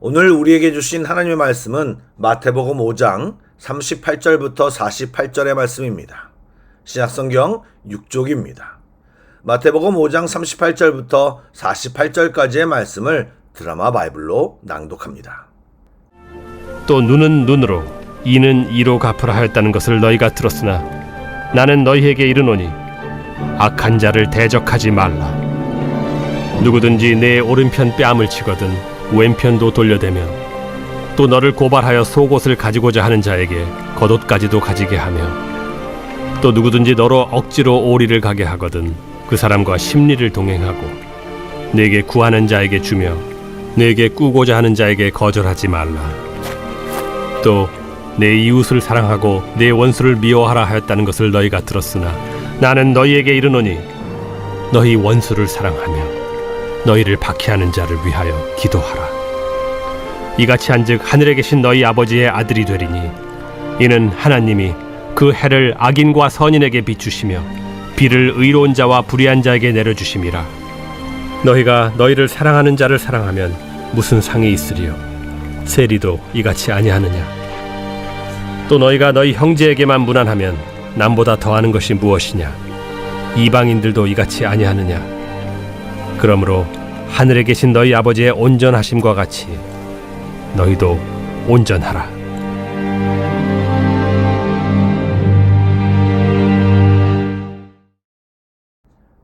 오늘 우리에게 주신 하나님의 말씀은 마태복음 5장 38절부터 48절의 말씀입니다. 신약성경 6쪽입니다. 마태복음 5장 38절부터 48절까지의 말씀을 드라마 바이블로 낭독합니다. 또 눈은 눈으로 이는 이로 갚으라 하였다는 것을 너희가 들었으나 나는 너희에게 이르노니 악한 자를 대적하지 말라. 누구든지 내 오른편 뺨을 치거든 왼편도 돌려대며 또 너를 고발하여 속옷을 가지고자 하는 자에게 겉옷까지도 가지게 하며 또 누구든지 너로 억지로 오리를 가게 하거든 그 사람과 심리를 동행하고 내게 구하는 자에게 주며 내게 꾸고자 하는 자에게 거절하지 말라. 또 내 이웃을 사랑하고 내 원수를 미워하라 하였다는 것을 너희가 들었으나 나는 너희에게 이르노니 너희 원수를 사랑하며 너희를 박해하는 자를 위하여 기도하라. 이같이 한즉 하늘에 계신 너희 아버지의 아들이 되리니 이는 하나님이 그 해를 악인과 선인에게 비추시며 비를 의로운 자와 불의한 자에게 내려주심이라. 너희가 너희를 사랑하는 자를 사랑하면 무슨 상이 있으리요? 세리도 이같이 아니하느냐? 또 너희가 너희 형제에게만 무난하면 남보다 더하는 것이 무엇이냐? 이방인들도 이같이 아니하느냐? 그러므로 하늘에 계신 너희 아버지의 온전하심과 같이 너희도 온전하라.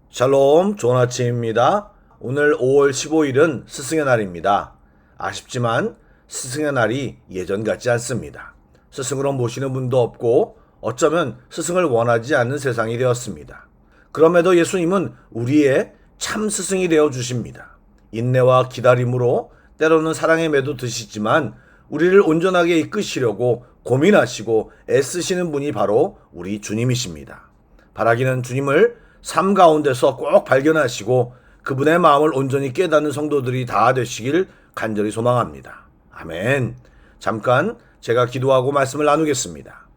샬롬, 좋은 아침입니다. 오늘 5월 15일은 스승의 날입니다. 아쉽지만 스승의 날이 예전 같지 않습니다. 스승으로 모시는 분도 없고 어쩌면 스승을 원하지 않는 세상이 되었습니다. 그럼에도 예수님은 우리의 참 스승이 되어 주십니다. 인내와 기다림으로 때로는 사랑에 매도드시지만 우리를 온전하게 이끄시려고 고민하시고 애쓰시는 분이 바로 우리 주님이십니다. 바라기는 주님을 삶 가운데서 꼭 발견하시고 그분의 마음을 온전히 깨닫는 성도들이 다 되시길 간절히 소망합니다. 아멘. 잠깐 제가 기도하고 말씀을 나누겠습니다.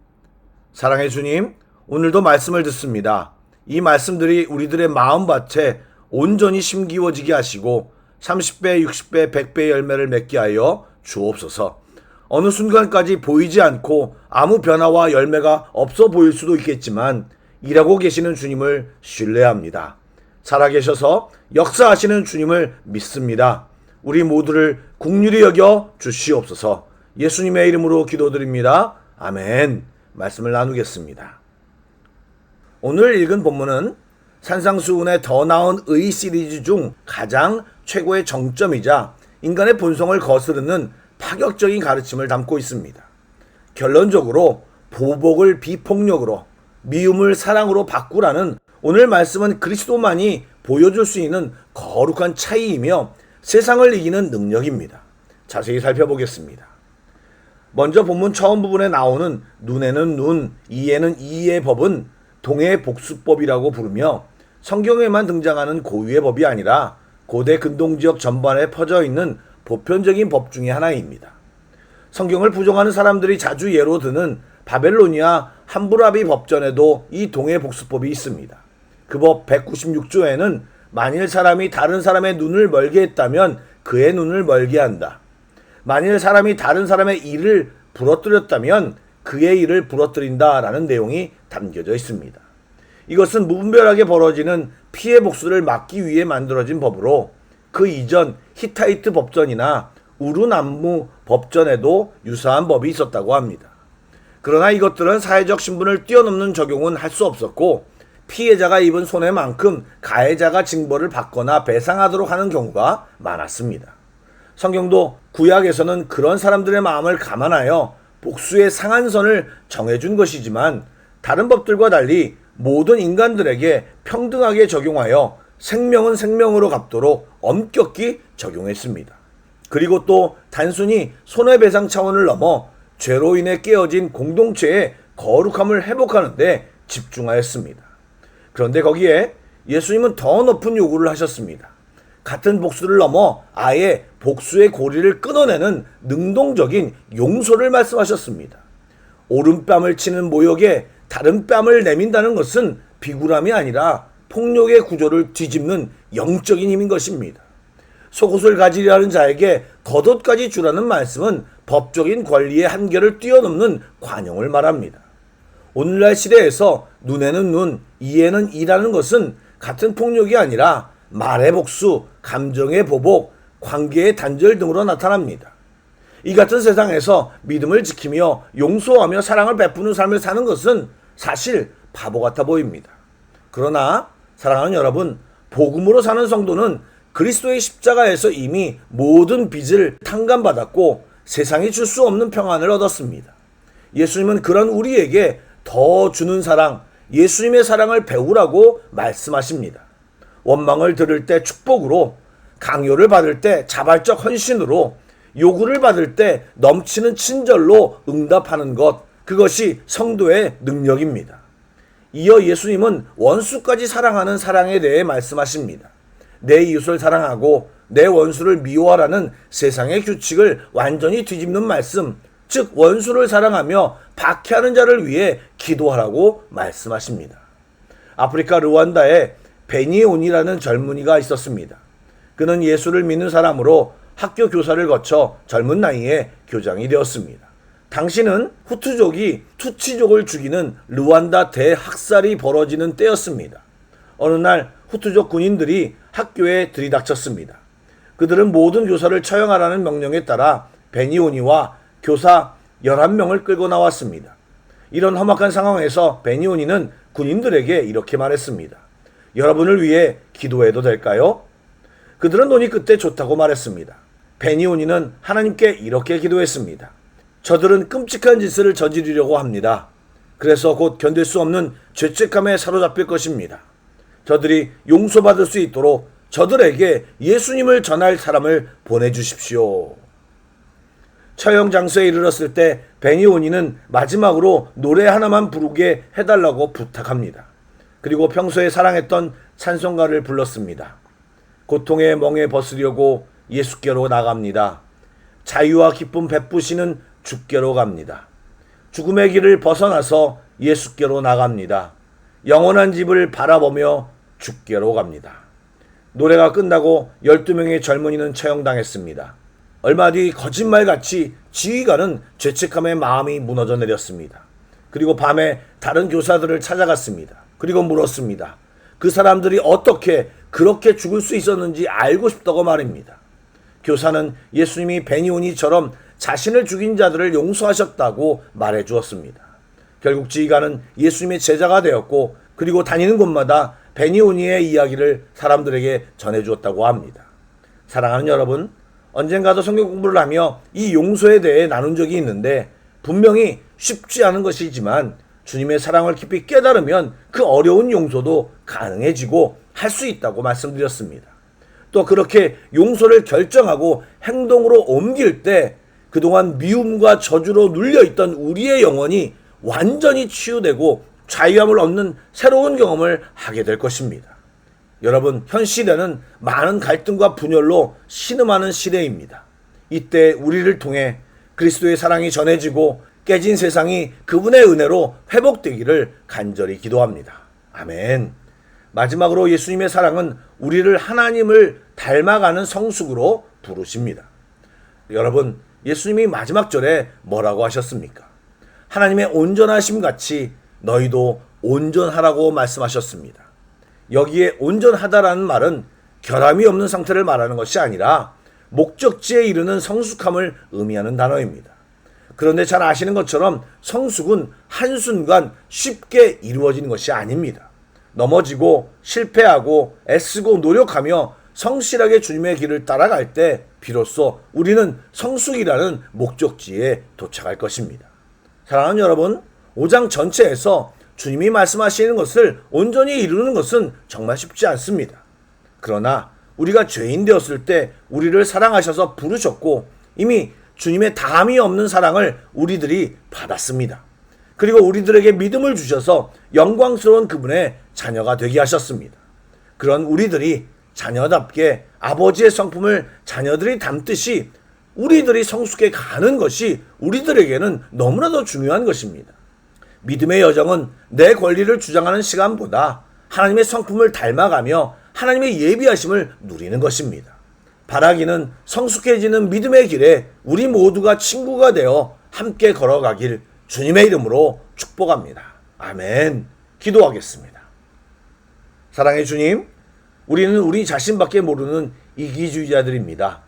사랑의 주님, 오늘도 말씀을 듣습니다. 이 말씀들이 우리들의 마음밭에 온전히 심기워지게 하시고 30배, 60배, 100배의 열매를 맺게 하여 주옵소서. 어느 순간까지 보이지 않고 아무 변화와 열매가 없어 보일 수도 있겠지만 일하고 계시는 주님을 신뢰합니다. 살아계셔서 역사하시는 주님을 믿습니다. 우리 모두를 긍휼히 여겨 주시옵소서. 예수님의 이름으로 기도드립니다. 아멘. 말씀을 나누겠습니다. 오늘 읽은 본문은 산상수훈의 더 나은 의 시리즈 중 가장 최고의 정점이자 인간의 본성을 거스르는 파격적인 가르침을 담고 있습니다. 결론적으로 보복을 비폭력으로, 미움을 사랑으로 바꾸라는 오늘 말씀은 그리스도만이 보여줄 수 있는 거룩한 차이이며 세상을 이기는 능력입니다. 자세히 살펴보겠습니다. 먼저 본문 처음 부분에 나오는 눈에는 눈, 이에는 이의 법은 동해 복수법이라고 부르며 성경에만 등장하는 고유의 법이 아니라 고대 근동지역 전반에 퍼져 있는 보편적인 법 중의 하나입니다. 성경을 부정하는 사람들이 자주 예로 드는 바벨로니아 함부라비 법전에도 이 동해 복수법이 있습니다. 그 법 196조에는 만일 사람이 다른 사람의 눈을 멀게 했다면 그의 눈을 멀게 한다. 만일 사람이 다른 사람의 이를 부러뜨렸다면 그의 이를 부러뜨린다라는 내용이 담겨져 있습니다. 이것은 무분별하게 벌어지는 피해 복수를 막기 위해 만들어진 법으로 그 이전 히타이트 법전이나 우르남무 법전에도 유사한 법이 있었다고 합니다. 그러나 이것들은 사회적 신분을 뛰어넘는 적용은 할 수 없었고 피해자가 입은 손해만큼 가해자가 징벌을 받거나 배상하도록 하는 경우가 많았습니다. 성경도 구약에서는 그런 사람들의 마음을 감안하여 복수의 상한선을 정해준 것이지만 다른 법들과 달리 모든 인간들에게 평등하게 적용하여 생명은 생명으로 갚도록 엄격히 적용했습니다. 그리고 또 단순히 손해배상 차원을 넘어 죄로 인해 깨어진 공동체의 거룩함을 회복하는 데 집중하였습니다. 그런데 거기에 예수님은 더 높은 요구를 하셨습니다. 같은 복수를 넘어 아예 복수의 고리를 끊어내는 능동적인 용서를 말씀하셨습니다. 오른뺨을 치는 모욕에 다른 뺨을 내민다는 것은 비굴함이 아니라 폭력의 구조를 뒤집는 영적인 힘인 것입니다. 속옷을 가지려는 자에게 겉옷까지 주라는 말씀은 법적인 권리의 한계를 뛰어넘는 관용을 말합니다. 오늘날 시대에서 눈에는 눈, 이에는 이라는 것은 같은 폭력이 아니라 말의 복수, 감정의 보복, 관계의 단절 등으로 나타납니다. 이 같은 세상에서 믿음을 지키며 용서하며 사랑을 베푸는 삶을 사는 것은 사실 바보 같아 보입니다. 그러나 사랑하는 여러분, 복음으로 사는 성도는 그리스도의 십자가에서 이미 모든 빚을 탕감받았고 세상이 줄 수 없는 평안을 얻었습니다. 예수님은 그런 우리에게 더 주는 사랑, 예수님의 사랑을 배우라고 말씀하십니다. 원망을 들을 때 축복으로, 강요를 받을 때 자발적 헌신으로, 요구를 받을 때 넘치는 친절로 응답하는 것, 그것이 성도의 능력입니다. 이어 예수님은 원수까지 사랑하는 사랑에 대해 말씀하십니다. 내 이웃을 사랑하고 내 원수를 미워하라는 세상의 규칙을 완전히 뒤집는 말씀, 즉 원수를 사랑하며 박해하는 자를 위해 기도하라고 말씀하십니다. 아프리카 르완다에 베니온이라는 젊은이가 있었습니다. 그는 예수를 믿는 사람으로 학교 교사를 거쳐 젊은 나이에 교장이 되었습니다. 당시는 후투족이 투치족을 죽이는 르완다 대학살이 벌어지는 때였습니다. 어느 날 후투족 군인들이 학교에 들이닥쳤습니다. 그들은 모든 교사를 처형하라는 명령에 따라 베니오니와 교사 11명을 끌고 나왔습니다. 이런 험악한 상황에서 베니오니는 군인들에게 이렇게 말했습니다. 여러분을 위해 기도해도 될까요? 그들은 논의 끝에 좋다고 말했습니다. 베니오니는 하나님께 이렇게 기도했습니다. 저들은 끔찍한 짓을 저지르려고 합니다. 그래서 곧 견딜 수 없는 죄책감에 사로잡힐 것입니다. 저들이 용서받을 수 있도록 저들에게 예수님을 전할 사람을 보내주십시오. 처형 장소에 이르렀을 때 베니오니는 마지막으로 노래 하나만 부르게 해달라고 부탁합니다. 그리고 평소에 사랑했던 찬송가를 불렀습니다. 고통의 멍에 벗으려고 예수께로 나갑니다. 자유와 기쁨 베푸시는 주께로 갑니다. 죽음의 길을 벗어나서 예수께로 나갑니다. 영원한 집을 바라보며 주께로 갑니다. 노래가 끝나고 12명의 젊은이는 처형당했습니다. 얼마 뒤 거짓말같이 지휘관은 죄책감에 마음이 무너져 내렸습니다. 그리고 밤에 다른 교사들을 찾아갔습니다. 그리고 물었습니다. 그 사람들이 어떻게 그렇게 죽을 수 있었는지 알고 싶다고 말입니다. 교사는 예수님이 베니오니처럼 자신을 죽인 자들을 용서하셨다고 말해 주었습니다. 결국 지휘관은 예수님의 제자가 되었고 그리고 다니는 곳마다 베니오니의 이야기를 사람들에게 전해 주었다고 합니다. 사랑하는 여러분, 언젠가도 성경 공부를 하며 이 용서에 대해 나눈 적이 있는데 분명히 쉽지 않은 것이지만 주님의 사랑을 깊이 깨달으면 그 어려운 용서도 가능해지고 할 수 있다고 말씀드렸습니다. 또 그렇게 용서를 결정하고 행동으로 옮길 때 그동안 미움과 저주로 눌려있던 우리의 영혼이 완전히 치유되고 자유함을 얻는 새로운 경험을 하게 될 것입니다. 여러분, 현 시대는 많은 갈등과 분열로 신음하는 시대입니다. 이때 우리를 통해 그리스도의 사랑이 전해지고 깨진 세상이 그분의 은혜로 회복되기를 간절히 기도합니다. 아멘. 마지막으로 예수님의 사랑은 우리를 하나님을 닮아가는 성숙으로 부르십니다. 여러분, 예수님이 마지막 절에 뭐라고 하셨습니까? 하나님의 온전하심 같이 너희도 온전하라고 말씀하셨습니다. 여기에 온전하다라는 말은 결함이 없는 상태를 말하는 것이 아니라 목적지에 이르는 성숙함을 의미하는 단어입니다. 그런데 잘 아시는 것처럼 성숙은 한순간 쉽게 이루어지는 것이 아닙니다. 넘어지고 실패하고 애쓰고 노력하며 성실하게 주님의 길을 따라갈 때 비로소 우리는 성숙이라는 목적지에 도착할 것입니다. 사랑하는 여러분, 5장 전체에서 주님이 말씀하시는 것을 온전히 이루는 것은 정말 쉽지 않습니다. 그러나 우리가 죄인 되었을 때 우리를 사랑하셔서 부르셨고 이미 주님의 다함이 없는 사랑을 우리들이 받았습니다. 그리고 우리들에게 믿음을 주셔서 영광스러운 그분의 자녀가 되게 하셨습니다. 그런 우리들이 자녀답게 아버지의 성품을 자녀들이 담듯이 우리들이 성숙해 가는 것이 우리들에게는 너무나도 중요한 것입니다. 믿음의 여정은 내 권리를 주장하는 시간보다 하나님의 성품을 닮아가며 하나님의 예비하심을 누리는 것입니다. 바라기는 성숙해지는 믿음의 길에 우리 모두가 친구가 되어 함께 걸어가길 주님의 이름으로 축복합니다. 아멘. 기도하겠습니다. 사랑의 주님, 우리는 우리 자신밖에 모르는 이기주의자들입니다.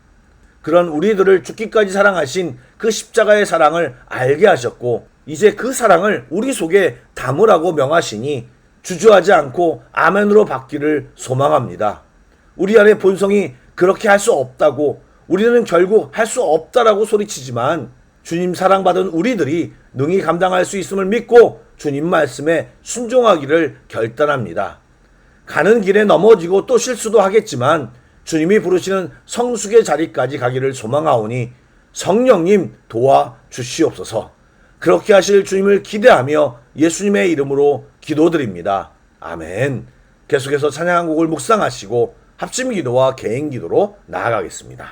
그런 우리들을 죽기까지 사랑하신 그 십자가의 사랑을 알게 하셨고 이제 그 사랑을 우리 속에 담으라고 명하시니 주저하지 않고 아멘으로 받기를 소망합니다. 우리 안의 본성이 그렇게 할 수 없다고, 우리는 결국 할 수 없다라고 소리치지만 주님 사랑받은 우리들이 능히 감당할 수 있음을 믿고 주님 말씀에 순종하기를 결단합니다. 가는 길에 넘어지고 또 실수도 하겠지만 주님이 부르시는 성숙의 자리까지 가기를 소망하오니 성령님 도와 주시옵소서. 그렇게 하실 주님을 기대하며 예수님의 이름으로 기도드립니다. 아멘. 계속해서 찬양 한 곡을 묵상하시고 합심 기도와 개인 기도로 나아가겠습니다.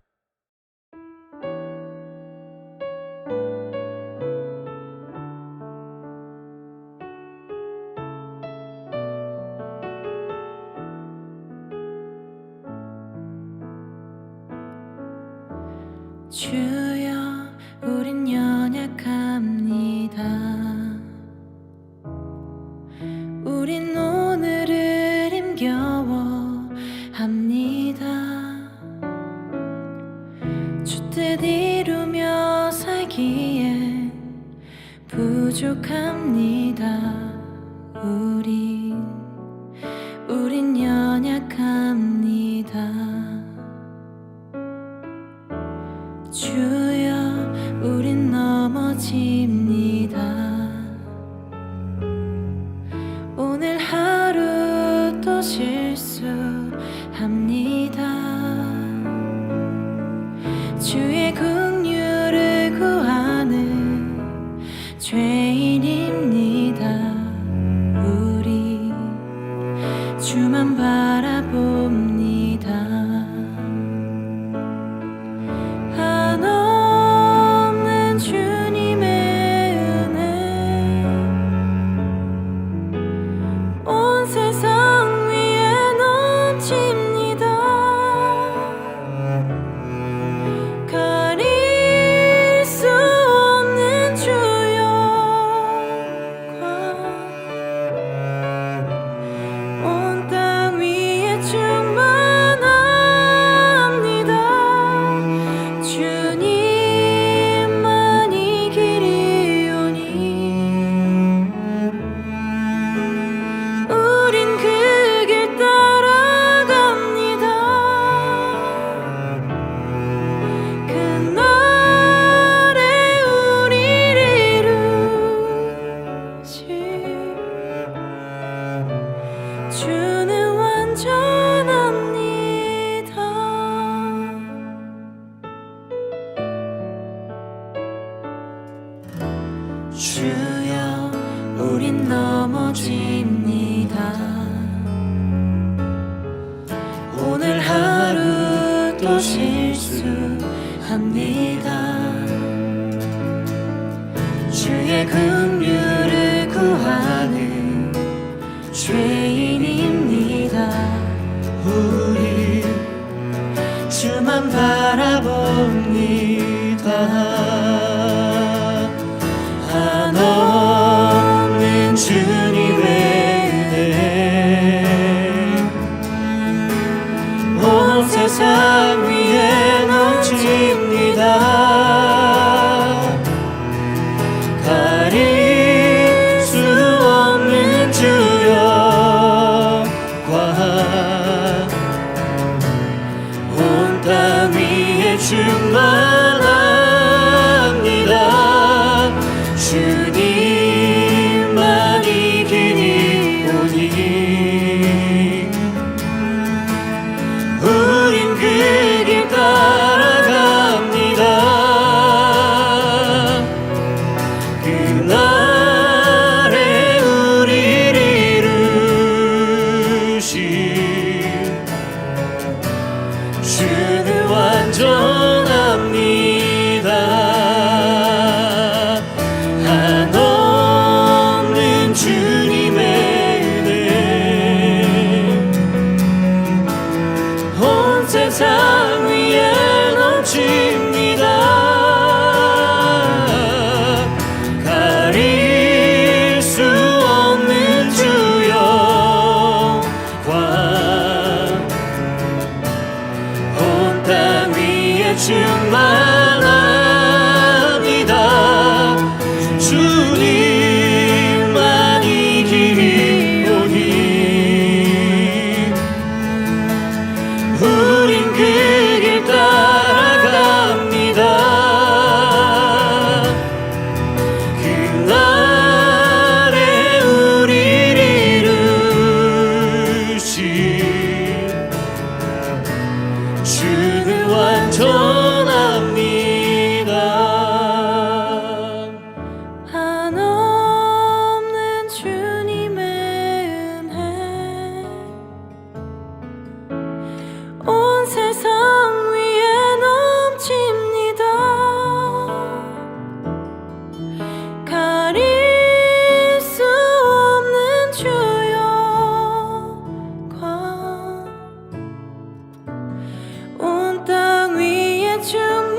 주여 우린 연약합니다. 우린 오늘을 힘겨워합니다. 주 뜻 이루며 살기엔 부족합니다. 우린 연약합니다. 주여 우린 넘어집니다. 오늘 하루 또 실수합니다. 주의 긍휼을 구하는 죄인입니다. 우리 주만 바라봅니다. 한없는 주님의 은혜 온 세상 위에 넘칩니다. 가릴 수 없는 주여 온 땅 위에 충만합니다. 주님만이 길이오니 우린 그 길 따라갑니다. 그날에 우리를 이루실 주는 완전합니다. 주여 우린 넘어집니다. 오늘 하루 또 실수합니다. 주의 긍휼을 구하는 죄인입니다. 우리 주만 바라봅니다. 한없는 주님의 은혜 온 세상 위에 넘칩니다. 가릴 수 없는 주여 온 땅 위에 충만합니다. 주님만이 길이오니 우린 그 길 따라갑니다. 그날에 우리를 이루실 주는 완전합니다. 한없는 주님의 은혜 온 세상 위에 충만합니다. 주님만이 길이 오니 우린 그 길 따라갑니다. 그날에 우리를 이루신 주는 완전합니다. 한없는 주님의 은혜 온 세상 위에 넘칩니다. 가릴 수 없는 주여 관 온 땅 위에 충만합니다.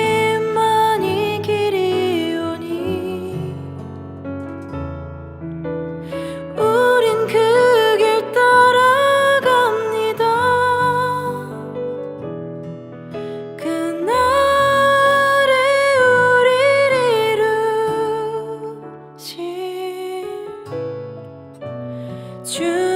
주님만이 길이 오니 우린 그 길 따라갑니다. 그날에 우리를 이루신 주